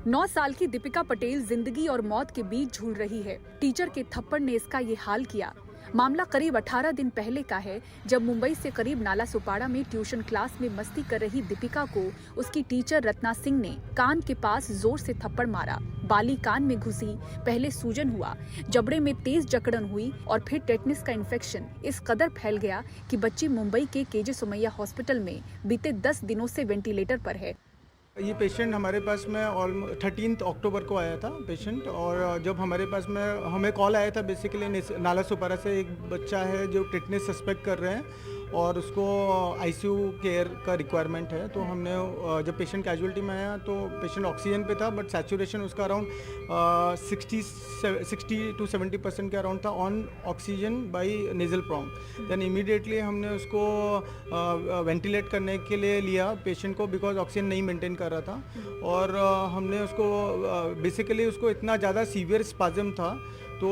9 साल की दीपिका पटेल जिंदगी और मौत के बीच झूल रही है। टीचर के थप्पड़ ने इसका ये हाल किया। मामला करीब 18 दिन पहले का है, जब मुंबई से करीब नाला सुपाड़ा में ट्यूशन क्लास में मस्ती कर रही दीपिका को उसकी टीचर रत्ना सिंह ने कान के पास जोर से थप्पड़ मारा। बाली कान में घुसी, पहले सूजन हुआ, जबड़े में तेज जकड़न हुई और फिर टेटनस का इन्फेक्शन इस कदर फैल गया कि बच्ची मुंबई के केजे सुमैया हॉस्पिटल में बीते 10 दिनों से वेंटिलेटर पर है। ये पेशेंट हमारे पास में 13 अक्टूबर को आया था पेशेंट, और जब हमारे पास में हमें कॉल आया था बेसिकली नाला सुपारा से एक बच्चा है जो टेटनस सस्पेक्ट कर रहे हैं और उसको आईसीयू केयर का रिक्वायरमेंट है। तो हमने जब पेशेंट कैजुअलिटी में आया तो पेशेंट ऑक्सीजन पे था, बट सैचुरेशन उसका अराउंड 60 to 70% के अराउंड था on oxygen by nasal prong. Then immediately हमने उसको वेंटिलेट करने के लिए लिया पेशेंट को, बिकॉज ऑक्सीजन नहीं मेंटेन कर रहा था। और हमने उसको बेसिकली उसको इतना ज़्यादा सीवियर स्पाज्म था तो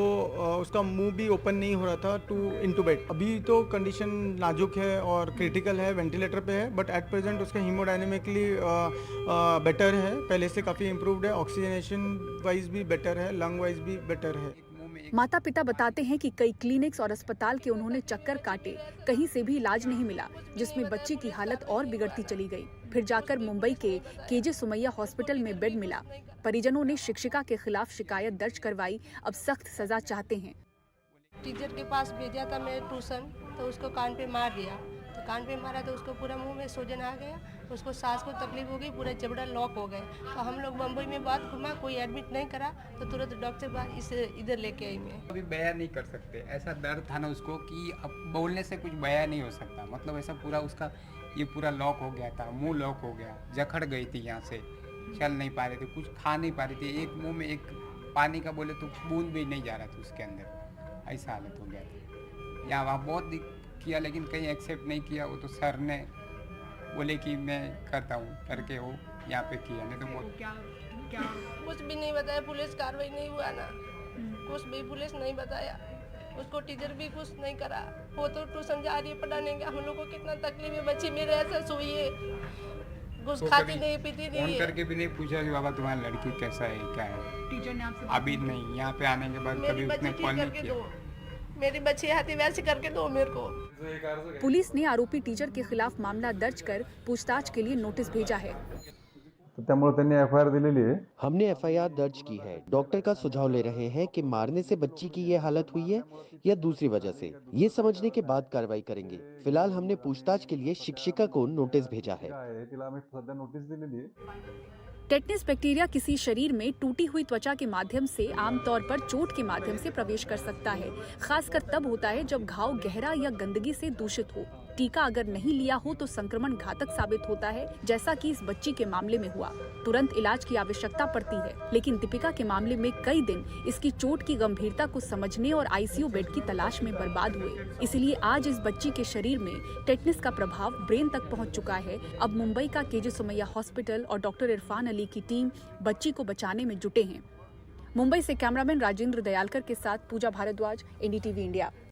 उसका मुंह भी ओपन नहीं हो रहा था टू इंटूबेट। अभी तो कंडीशन नाजुक है और क्रिटिकल है, वेंटिलेटर पे है, बट एट प्रेजेंट उसका हीमोडायनेमिकली बेटर है, पहले से काफ़ी इम्प्रूव्ड है, ऑक्सीजनेशन वाइज भी बेटर है, लंग वाइज भी बेटर है। माता पिता बताते हैं कि कई क्लिनिक्स और अस्पताल के उन्होंने चक्कर काटे, कहीं से भी इलाज नहीं मिला, जिसमें बच्ची की हालत और बिगड़ती चली गई। फिर जाकर मुंबई के केजे सुमैया हॉस्पिटल में बेड मिला। परिजनों ने शिक्षिका के खिलाफ शिकायत दर्ज करवाई, अब सख्त सजा चाहते हैं। टीचर के पास भेजा था मैं ट्यूशन, तो उसको कान पे मार दिया, तो कान पे मारा तो उसको पूरा मुंह में सूजन आ गया, उसको सांस को तकलीफ हो गई, पूरा जबड़ा लॉक हो गया। तो हम लोग मुंबई में बात घुमा, कोई एडमिट नहीं करा, तो तुरंत डॉक्टर बाहर इसे इधर लेके आई मैं। अभी बयान नहीं कर सकते, ऐसा दर्द था ना उसको कि अब बोलने से कुछ बयान नहीं हो सकता। मतलब ऐसा पूरा उसका ये पूरा लॉक हो गया था, मुंह लॉक हो गया, जकड़ गई थी, यहाँ से चल नहीं पा रहे थे, कुछ खा नहीं पा रही थी, एक मुंह में एक पानी का बोले तो बूंद भी नहीं जा रहा था उसके अंदर, ऐसा हालत हो गया था। यहाँ वहाँ बहुत किया लेकिन कहीं एक्सेप्ट नहीं किया। वो तो सर ने बोले कि मैं करता हूँ करके वो यहाँ पे किया, नहीं तो बहुत क्या कुछ भी नहीं बताया, पुलिस कार्रवाई नहीं हुआ ना, कुछ भी पुलिस नहीं बताया, उसको टीचर भी कुछ नहीं करा। वो तो ट्यूशन जा रही है पढ़ाने का, हम लोग को कितना तकलीफ है, बच्ची मेरे ऐसा सोई है, कुछ खाती नहीं पीती नहीं है। फोन करके भी नहीं पूछा कि बाबा तुम्हारी लड़की कैसा है, क्या है। टीचर ने आपसे अभी नहीं, यहाँ पे आने के बाद कभी उसने कॉल नहीं किया। मेरी बच्ची हाथी वैसे करके दो मेरे को। पुलिस ने आरोपी टीचर के खिलाफ मामला दर्ज कर पूछताछ के लिए नोटिस भेजा है। तो त्यामुळे त्यांनी एफआयआर दिलेली आहे। हमने एफआईआर दर्ज की है। डॉक्टर का सुझाव ले रहे हैं कि मारने से बच्ची की ये हालत हुई है या दूसरी वजह से, ये समझने के बाद कार्रवाई करेंगे। फिलहाल हमने पूछताछ के लिए शिक्षिका को नोटिस भेजा है। तिला आम्ही सध्या नोटीस दिलेली आहे। टेटनस बैक्टीरिया किसी शरीर में टूटी हुई त्वचा के माध्यम से आमतौर पर चोट के माध्यम से प्रवेश कर सकता है। खासकर तब होता है जब घाव गहरा या गंदगी से दूषित हो। टीका अगर नहीं लिया हो तो संक्रमण घातक साबित होता है, जैसा कि इस बच्ची के मामले में हुआ। तुरंत इलाज की आवश्यकता पड़ती है, लेकिन दीपिका के मामले में कई दिन इसकी चोट की गंभीरता को समझने और आईसीयू बेड की तलाश में बर्बाद हुए। इसलिए आज इस बच्ची के शरीर में टेटनस का प्रभाव ब्रेन तक पहुंच चुका है। अब मुंबई का केजे सुमैया हॉस्पिटल और डॉक्टर इरफान अली की टीम बच्ची को बचाने में जुटे हैं। मुंबई से कैमरामैन राजेंद्र दयालकर के साथ पूजा भारद्वाज, एनडीटीवी इंडिया।